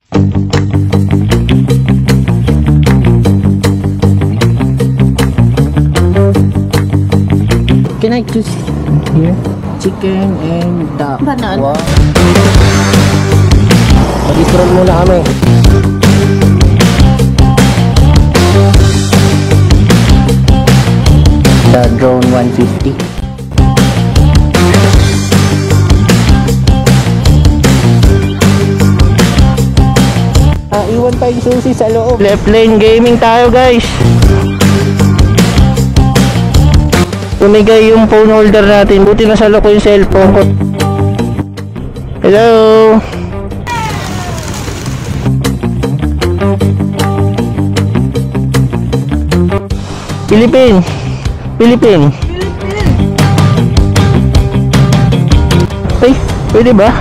Can I choose here? Chicken and duck. Banana. Wow. Mag-scroll muna kami. The drone 150. Iwan pa yung susi sa loob. Left lane gaming tayo, guys. Tumigay yung phone holder natin. Buti nasalo ko yung cellphone ko. Hello. Philippine. Ay, pwede ba?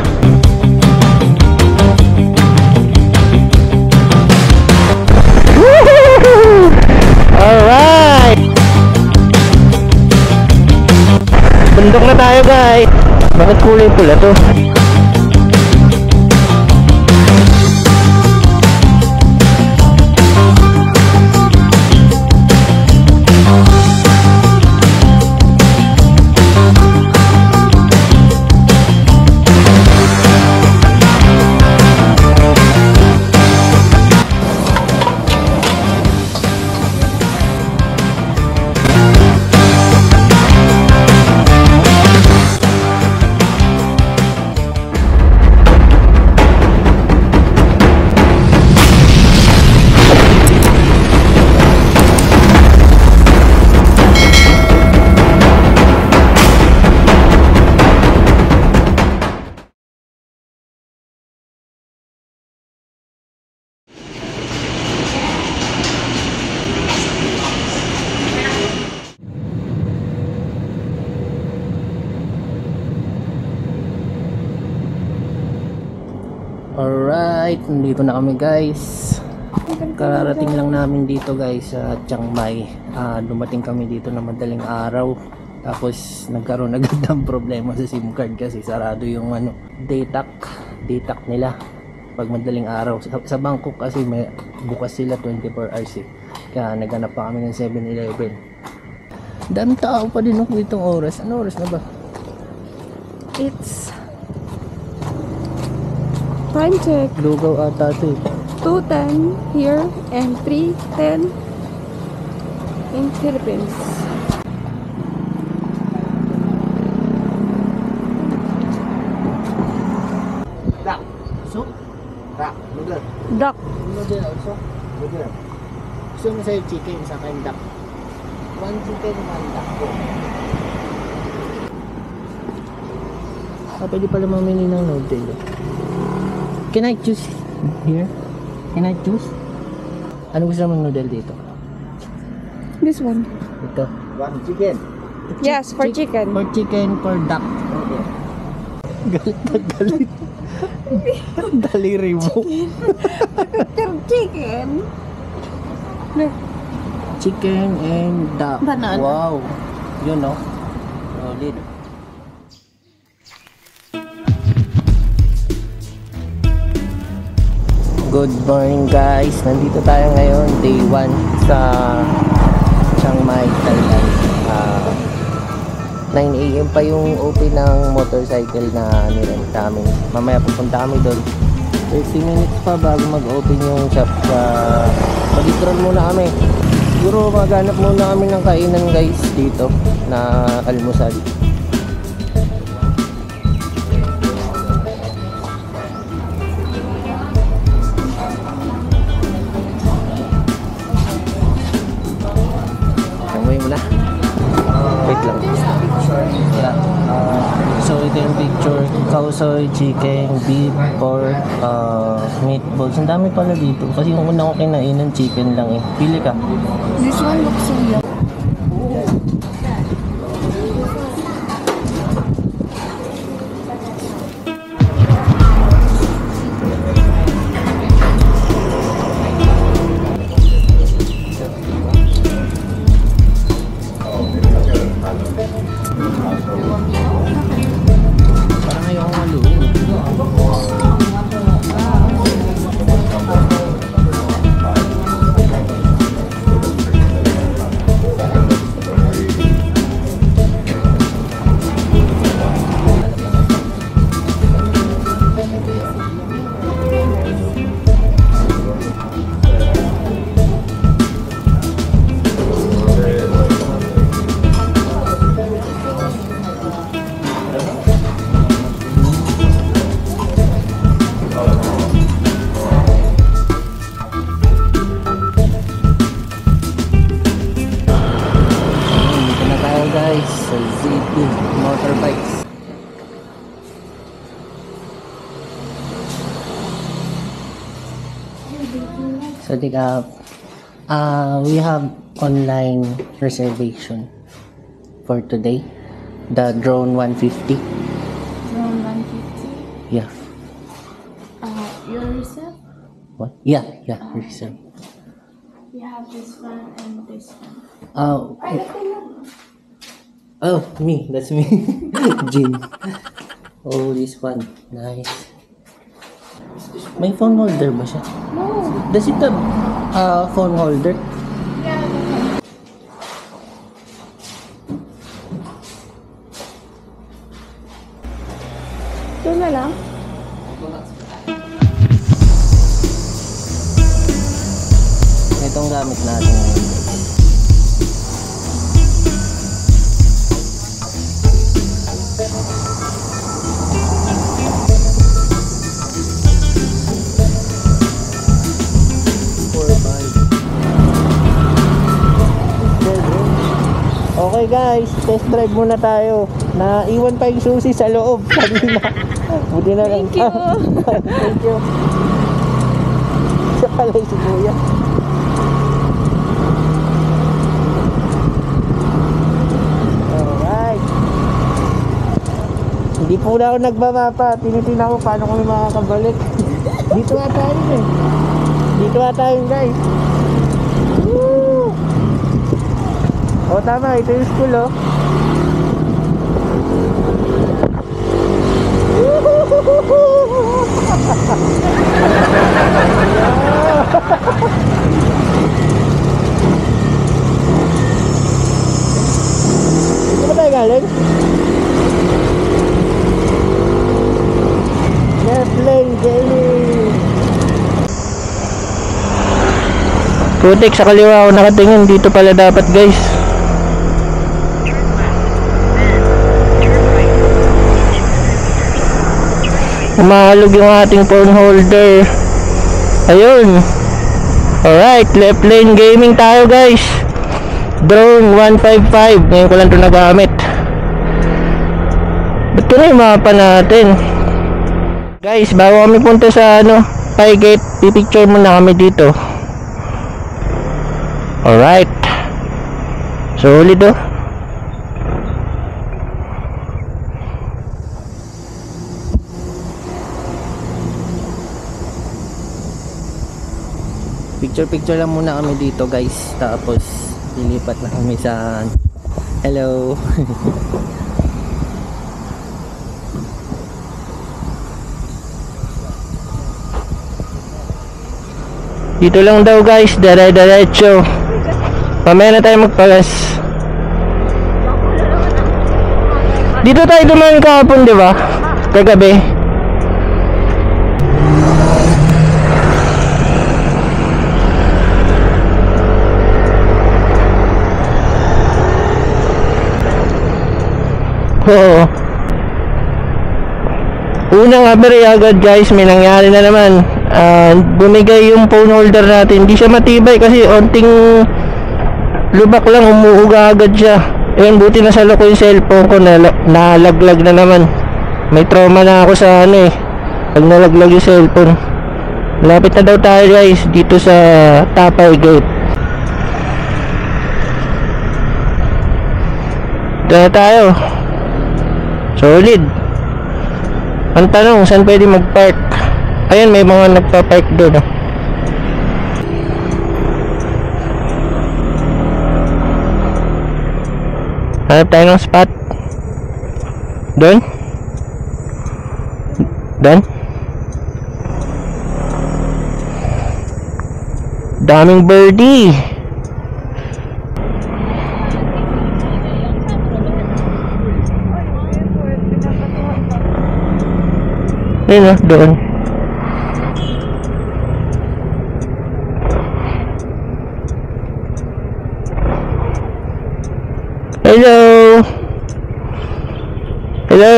Alright. Bundok na tayo, guys. Bakit kulay pula to? Alright, nandito na kami, guys. Kararating lang namin dito, guys, sa Chiang Mai. Dumating kami dito na madaling araw. Tapos nagkaroon agad ng problema sa SIM card kasi sarado yung data nila pag madaling araw. Sa Bangkok kasi may bukas sila 24 hours eh. Kaya naghanap pa kami ng 7-Eleven. Daming tao pa din ako itong oras. Ano oras na ba? It's time check. Lugaw ata ito eh. 2:10 here and 3:10 in Philippines. Duck. Soup? Duck. Noodle. Duck. Noodle also? Noodle. Gusto mo sa'yo chicken sa akin duck. 1 chicken, 1 duck. Pwede pala mamili ng noodle. Can I choose here? Can I choose? Ano gusto mong noodle dito? This one. Ito. 1 chicken. Yes, for chicken. For chicken, for duck. Okay. Galit na galit. Daliri mo. Chicken. Chicken and duck. Banana. Wow. Yun no. Solid. Good morning, guys. Nandito tayo ngayon, day 1 sa Chiang Mai, Thailand. 9 AM pa yung open ng motorcycle na nirent namin. Mamaya pupunta kami doon. 30 minutes pa bago mag-open yung shop. Mag-stroll muna kami. Siguro maghanap muna kami ng kainan, guys, dito na almusal. Wait lang. Yeah. So ito yung picture. Kausoy, chicken, beef, pork, meatballs. Ang dami pala dito. Kasi yung una ko kinainan chicken lang eh. Pili ka. This one looks so yummy. So, we have online reservation for today. The drone 150. Drone 150. Yeah. Your reserve? What? Yeah, reserve. We have this one and this one. Oh, me. That's me. Jin. Oh, this one. Nice. May phone holder ba siya? No. Does it have phone holder? Yeah. Ito na lang. Itong gamit natin ngayon. Okay guys, test drive muna tayo. Naiwan pa yung susi sa loob kanina. Buti na lang. Thank you. Thank you. Siya pala si Kuya. Alright. Hindi po na ako nagmamapa. Tinitingnan ko paano kami makakabalik. Dito nga tayo eh. Dito nga tayo guys. Woo! O tama, ito yung school oh. Dito ba tayo galing? Airplane gaming. Putik, sa kaliwa ako nakatingin. Dito pala dapat guys. Umahalog yung ating phone holder. Ayun. Alright, left lane gaming tayo guys. Drone 155. Ngayon ko lang ito nagamit. Ba't ko na yung mapa natin? Guys, bago kami punta sa Pi Gate, pipicture muna kami dito. Alright. Solid oh. Picture lang muna kami dito guys. Tapos lilipat na kami sa hello. Dito lang daw guys, dire-diretso. Mamaya na tayo magpalas. Dito tayo dumaan kahapon, di ba? Kagabi. Oo. Unang aberya agad guys, may nangyari na naman. Bumigay yung phone holder natin. Hindi siya matibay kasi onting lubak lang, umuuga agad siya. Ayun, buti na salo ko yung cellphone ko, nalaglag na naman. May trauma na ako sa pag nalaglag yung cellphone. Lapit na daw tayo guys dito sa Tapay Gate. Dito tayo. Solid. Ang tanong, saan pwede mag-park? Ayun, may mga nagpa-park doon. Hanap tayo ng spot. Doon? Doon? Daming birdie. Ayun doon. Hello. Hello.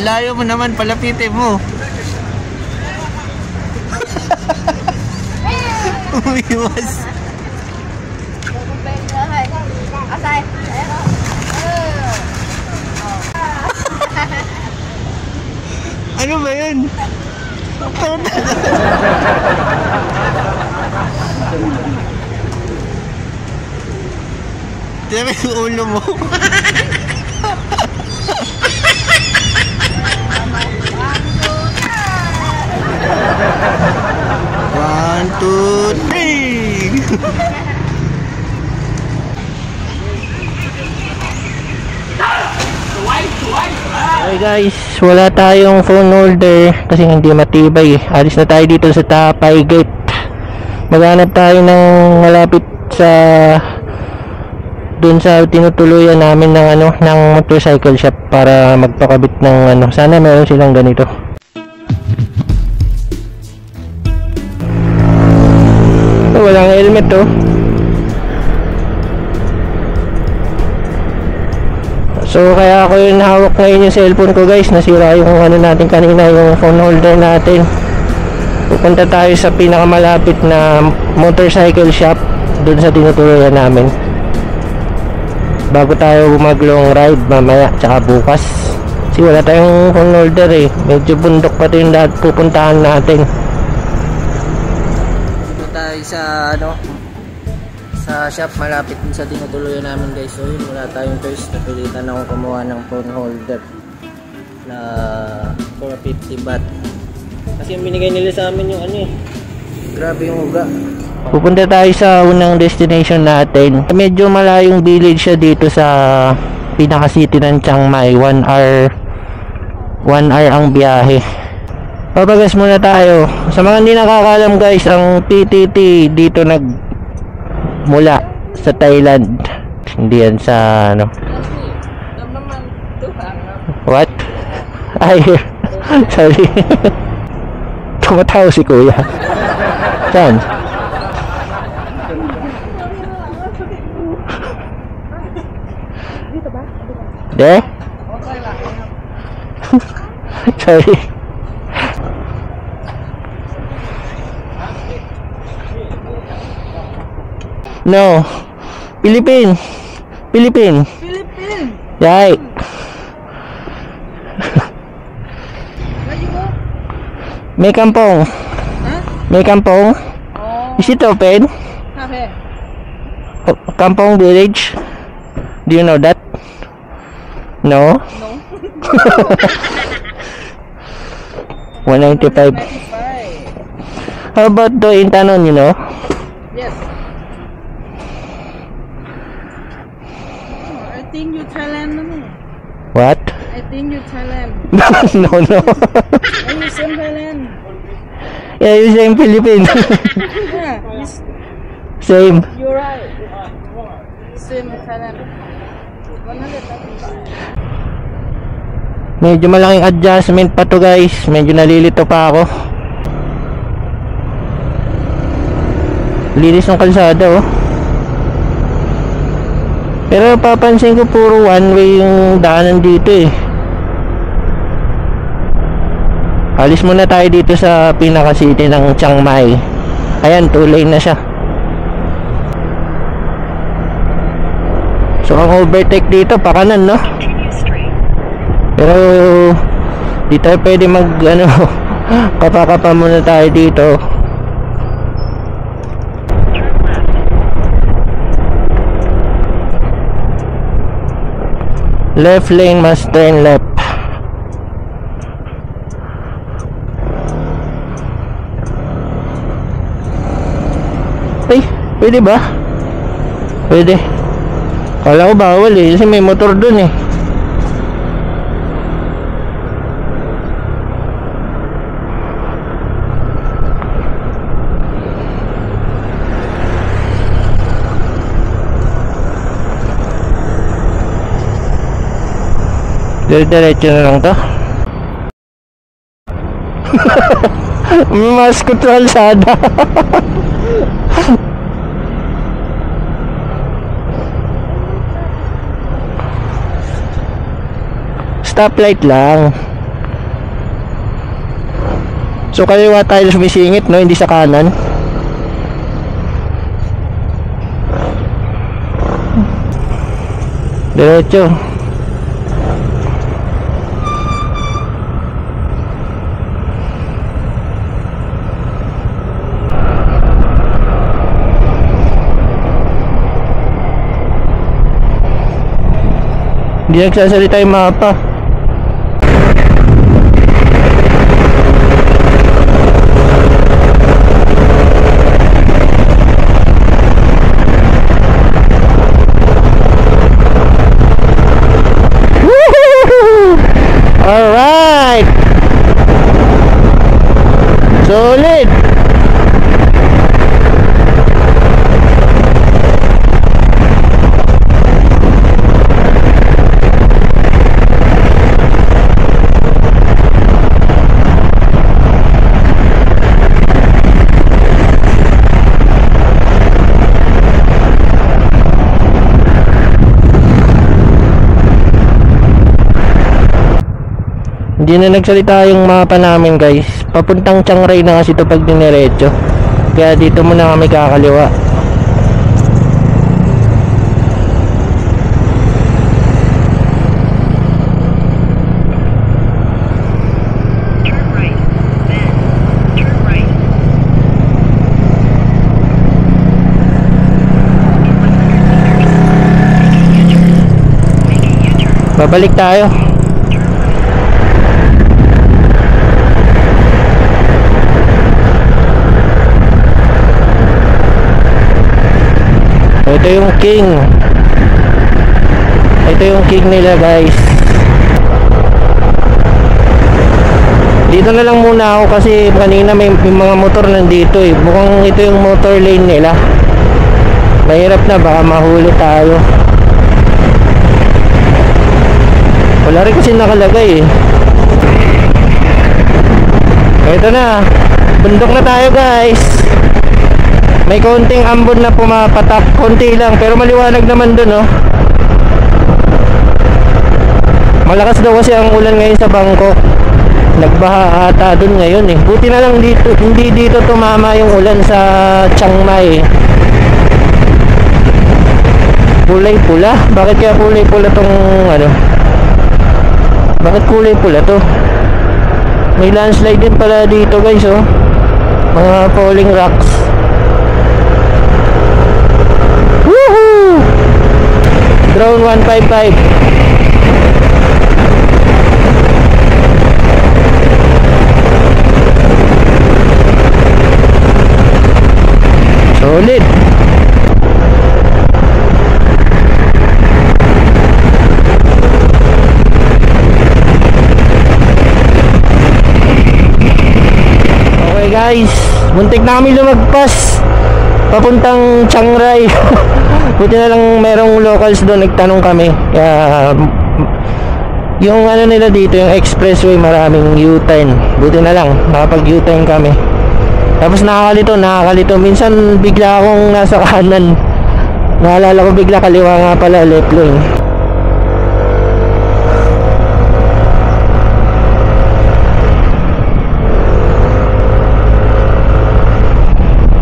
Layo mo naman, palapitin mo. Umiwas. Ano ba yun? Tira yung ulo mo. One, two, three. Okay guys, wala tayong phone holder kasi hindi matibay. Alis na tayo dito sa Tapay Gate. Maghanap tayo ng malapit sa dun sa tinutuluyan namin ng ng motorcycle shop para magpakabit ng sana meron silang ganito. Walang helmet oh. So kaya ako yung hawak ngayon yung cellphone ko guys. Nasira yung natin kanina, yung phone holder natin. Pupunta tayo sa pinakamalapit na motorcycle shop dun sa tinutuluyan namin bago tayo mag-long ride mamaya tsaka bukas. Kasi wala tayong phone holder eh. Medyo bundok pa ito yung lahat pupuntahan natin. Dito tayo sa sa shop malapit din sa tinutuluyan namin guys. So yun, wala tayong choice, napilitan ako kumuha ng phone holder na 450 baht kasi yung binigay nila sa amin yung grabe yung uga. Pupunta tayo sa unang destination natin. Medyo malayong village siya dito sa pinaka city ng Chiang Mai. 1 hour ang biyahe. Papagas muna tayo. Sa mga hindi nakakalam guys, ang PTT dito mula sa Thailand. Hindi yan sa What? Ay, sorry. Tumatawa si kuya. Saan? De? Sorry. No. Philippine. Right. May kampong. May kampong. Is it open? Okay. Kampong village. Do you know that? No? No. 195. How about the Intanon, you know? Yes. I think you Thailand, no? What? I think you Thailand. No. Are you same Thailand? Yeah, you same Philippines. Yeah, Same. you're right. Same Thailand. 135. Medyo malaking adjustment pa to guys. Medyo nalilito pa ako. Linis ng kalsada oh. Pero papansin ko puro one way yung daanan dito eh. Alis muna tayo dito sa pinaka city ng Chiang Mai. Ayan, 2 lane na siya. So ang overtake dito pakanan no. Pero di tayo pwede mag kapakapa muna tayo dito. Left lane must turn left. Ay, pwede ba? Pwede. Kala ko bawal eh, kasi may motor dun eh. Diretso na lang to. May maskot sa kalsada. Stoplight lang. So kaliwa tayo sumisingit, no? Hindi sa kanan. Diretso. Hindi nagsasalita yung mapa. Alright. Solid. Hindi na nagsalita yung mapa namin guys. Papuntang Chiang Rai na kasi ito pag diniretso. Kaya dito muna kami kakaliwa. Turn right, then turn right. In 100 meters, make a U-turn. Make a U-turn. Babalik tayo. Ito yung king. Ito yung king nila guys. Dito na lang muna ako kasi kanina may mga motor nandito eh. Mukhang ito yung motor lane nila. Mahirap na, baka mahuli tayo. Wala rin kasi nakalagay eh. Ito na. Bundok na tayo guys. May konting ambon na pumapatak, konti lang, pero maliwanag naman dun, oh. Malakas daw kasi ang ulan ngayon sa Bangkok. Nagbaha ata dun ngayon eh. Buti na lang dito, hindi dito tumama yung ulan sa Chiang Mai. Kulay pula? Bakit kaya kulay pula tong ano? Bakit kulay pula to? May landslide din pala dito guys, oh. Mga falling rocks. Woohoo! Drone 155. Solid. Okay guys, muntik na kami lumagpas papuntang Chiang Rai. Buti na lang merong locals doon, nagtanong kami. Kaya yung ano nila dito, yung expressway, maraming U-turn. Buti na lang nakapag U-turn kami. Tapos nakakalito. Minsan bigla akong nasa kanan. Naalala ko bigla kaliwa nga pala, left lane.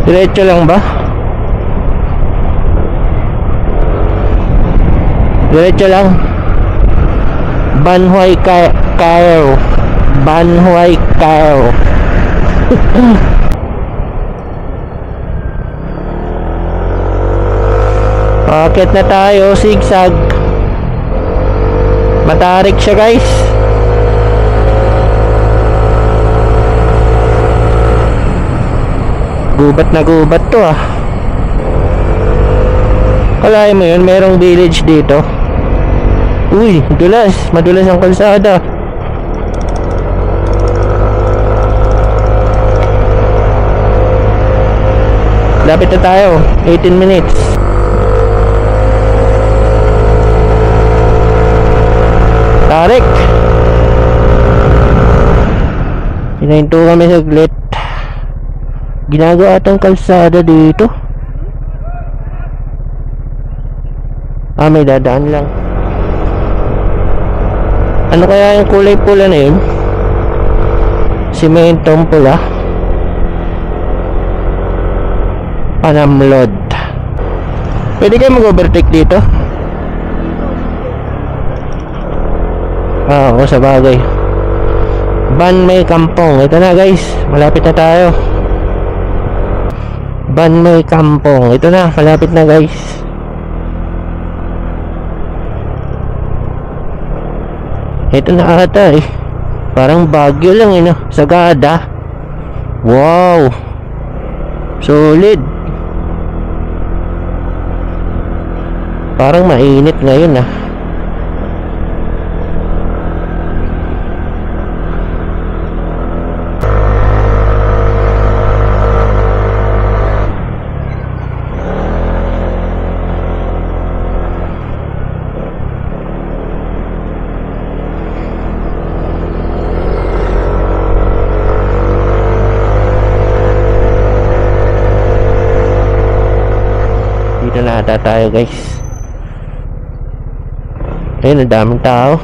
Diretso lang ba? Diretso lang. Ban Huay Cao. Ban Huay Cao. Akit na tayo, zigzag. Matarik siya guys. Gubat na gubat to ah. Kalahin mo yun, merong village dito. Uy, madulas ang kalsada. Lapit na tayo, 18 minutes. Tarik. Hinahinto kami saglit. Ginagawa atang kalsada dito. May dadaan lang. Ano kaya yung kulay pula na yun? Simentong pula. Panamlod. Pwede kayo mag-overtake dito? Oo, sa bagay. Banmay Kampong. Ito na guys, malapit na tayo. Banmay Kampong. Ito na, malapit na guys. Ito na ata eh. Parang Baguio lang eh no? Sagada. Wow, solid. Parang mainit ngayon ah. Dito na ata tayo guys. Ayun, ang daming tao.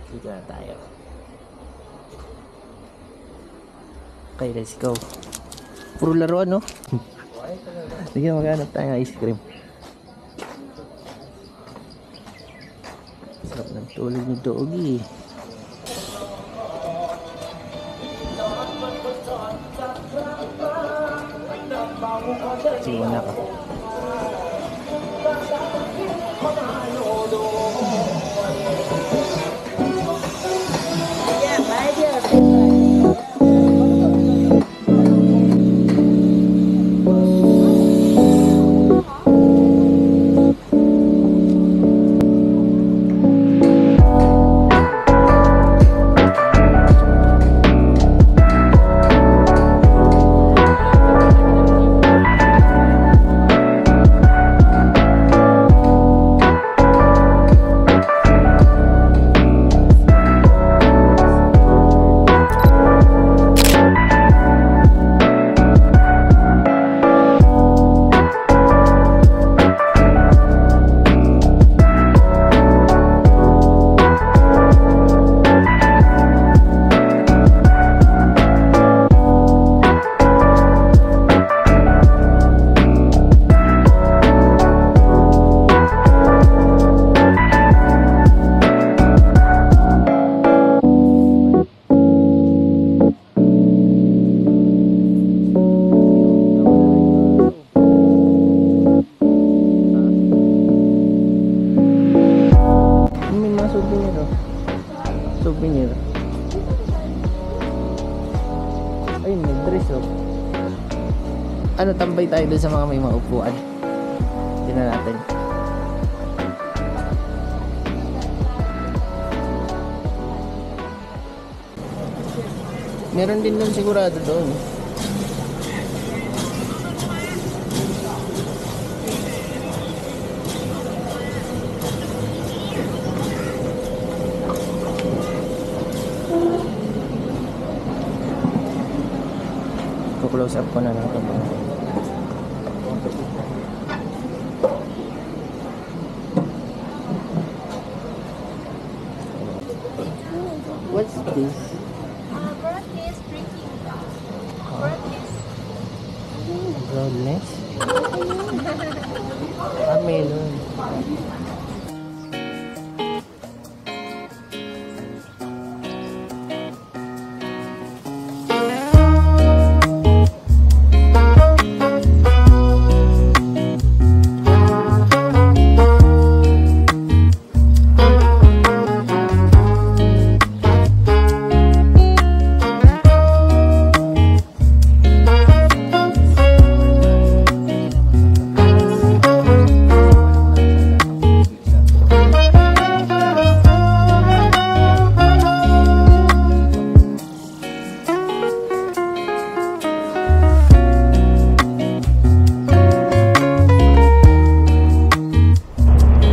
Dito na tayo. Okay, let's go. Puro laruan, no? Sige, maghanap tayo ng ice cream. Sarap ng tulog ni Doggy. Sige, wala ka. Souvenir. Ayun, may dress oh. Ano, tambay tayo dun sa mga may maupuan. Tingnan natin. Meron din dun sigurado doon. Close up ko na lang ito. What's this? Broadcast drinking. Broadcast. Broadness? Melon.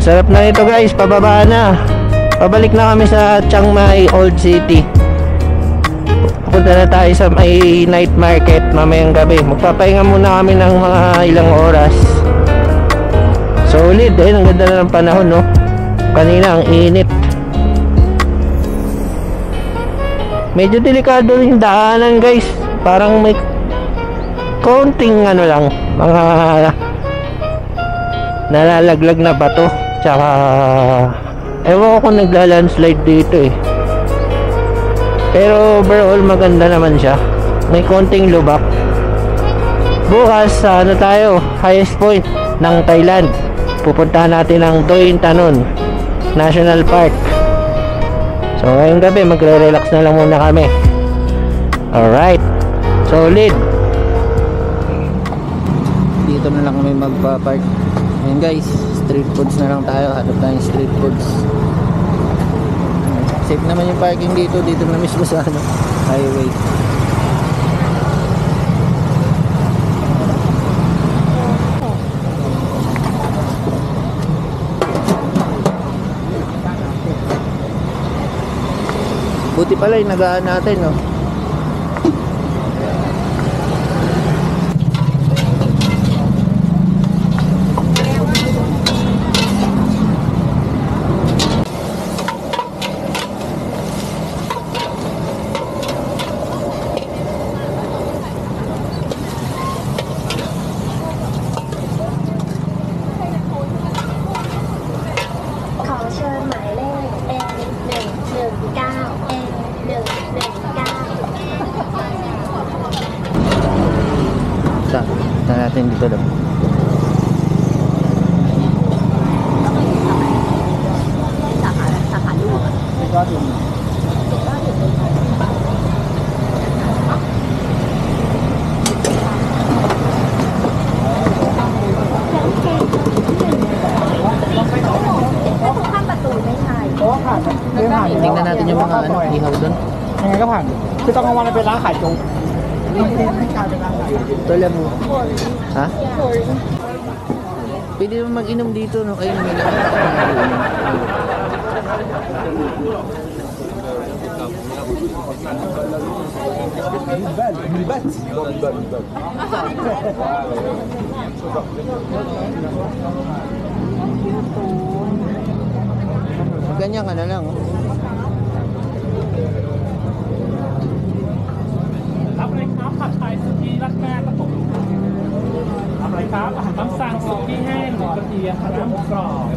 Sarap na ito guys, pababa na. Pabalik na kami sa Chiang Mai Old City. Punta na tayo sa may night market mamayang gabi. Magpapahinga muna kami ng mga ilang oras. Solid, ayun, ang ganda na ng panahon, no? Kanina ang init. Medyo delikado yung daanan guys. Parang may konting ano lang, mga nalalaglag na bato. Tsaka ewan ko kung nagla-landslide dito eh. Pero overall maganda naman siya. May konting lubak. Bukas ano tayo, highest point ng Thailand. Pupuntahan natin ang Doi Tanon National Park. So ngayong gabi magre-relax na lang muna kami. Alright, solid. Dito na lang kami magpa-park. Ayan guys, street foods na lang tayo. Hanap tayong street foods. Safe naman yung parking dito. Dito na mismo sa ano, highway. Buti pala yung nagaan natin, no? Tignan natin dito lang. Tingnan natin yung mga ano, ihaw doon. ยังไงก็ผ่านคือตอนกลางวันมันเป็นร้านขายโจ๊กให้กลายเป็นร้านขาย Ito lang mo. Ha? Pwede naman mag-inom dito, no? Kayo naman lang. Ganyan ka na lang, oh. รับอะไรครับผัดไทยสุกี้รัดแม่ครับผมรับอะไรครับอาหารตามสั่งสุกี้แห้งหมูกระเทียมคณะหมูกรอบ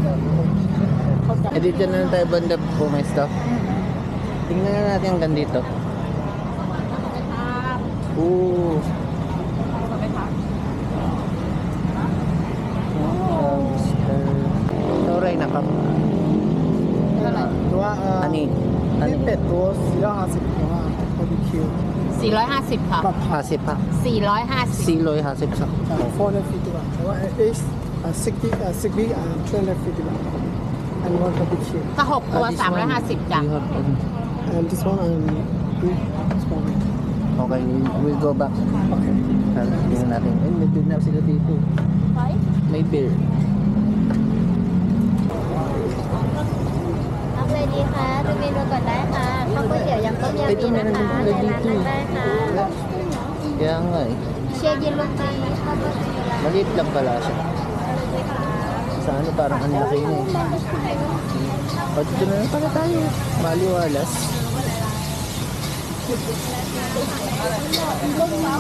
Eh, dito na lang tayo banda po may stuff. Tingnan na natin hanggang dito. Ooh. Toray na kap. ตัว Ani? นี่เป็ดตัว450ตัวบาร์บีคิว 450 ค่ะ Hasip ha. 450 Siloy hasip sa. 450 บาทแต่ว่า is 60 and 250 บาท and one barbecue ถ้า6ตัว 350 จ้ะ You have, and this one and this one okay, we'll go back. okay Tingnan natin. Eh, may beer na sila dito. May beer. รับเลยดีค่ะดูเมนูก่อนได้ค่ะข้าวก๋วยเตี๋ยวยำต้มยำ Ito มี meron นะคะ din ใน pala ร้าน dito. นั้นได้ค่ะ Kaya nga eh. เชียร์เย็นลงจีข้าวก๋วยเตี๋ยว Maliit lang pala siya. Sa ano parang ang laki niya eh. O dito na lang pala tayo. Maliwalas.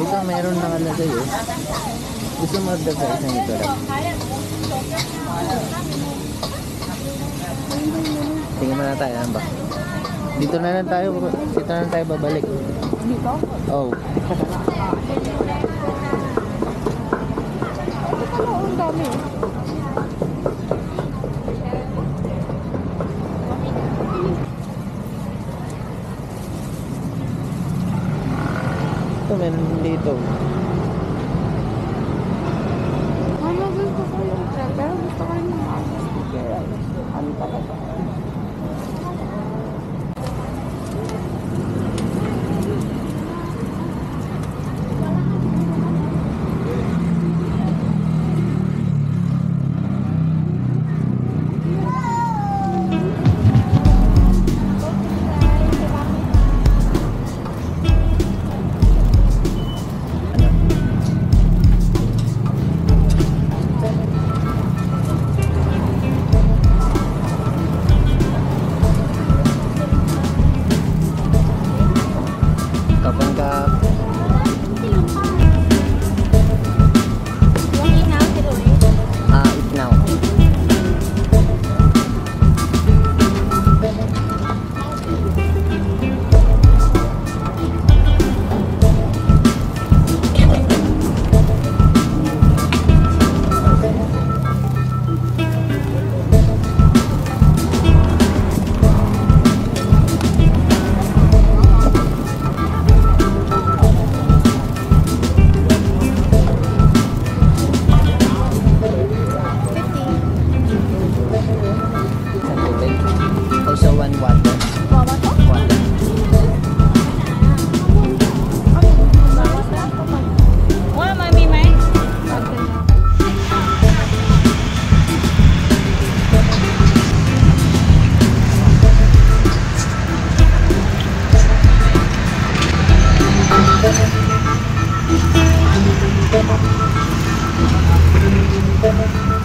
Ito meron na kalagay eh. Gusto mo dagdag isang ito lang. Tingnan mo na tayo, ano ba? Dito na lang tayo babalik. Dito? Oh. Ang dami. Ito meron din dito. Ano gusto ko yung trend? Pero gusto ko yung mga sticker. Ano talaga? ครับ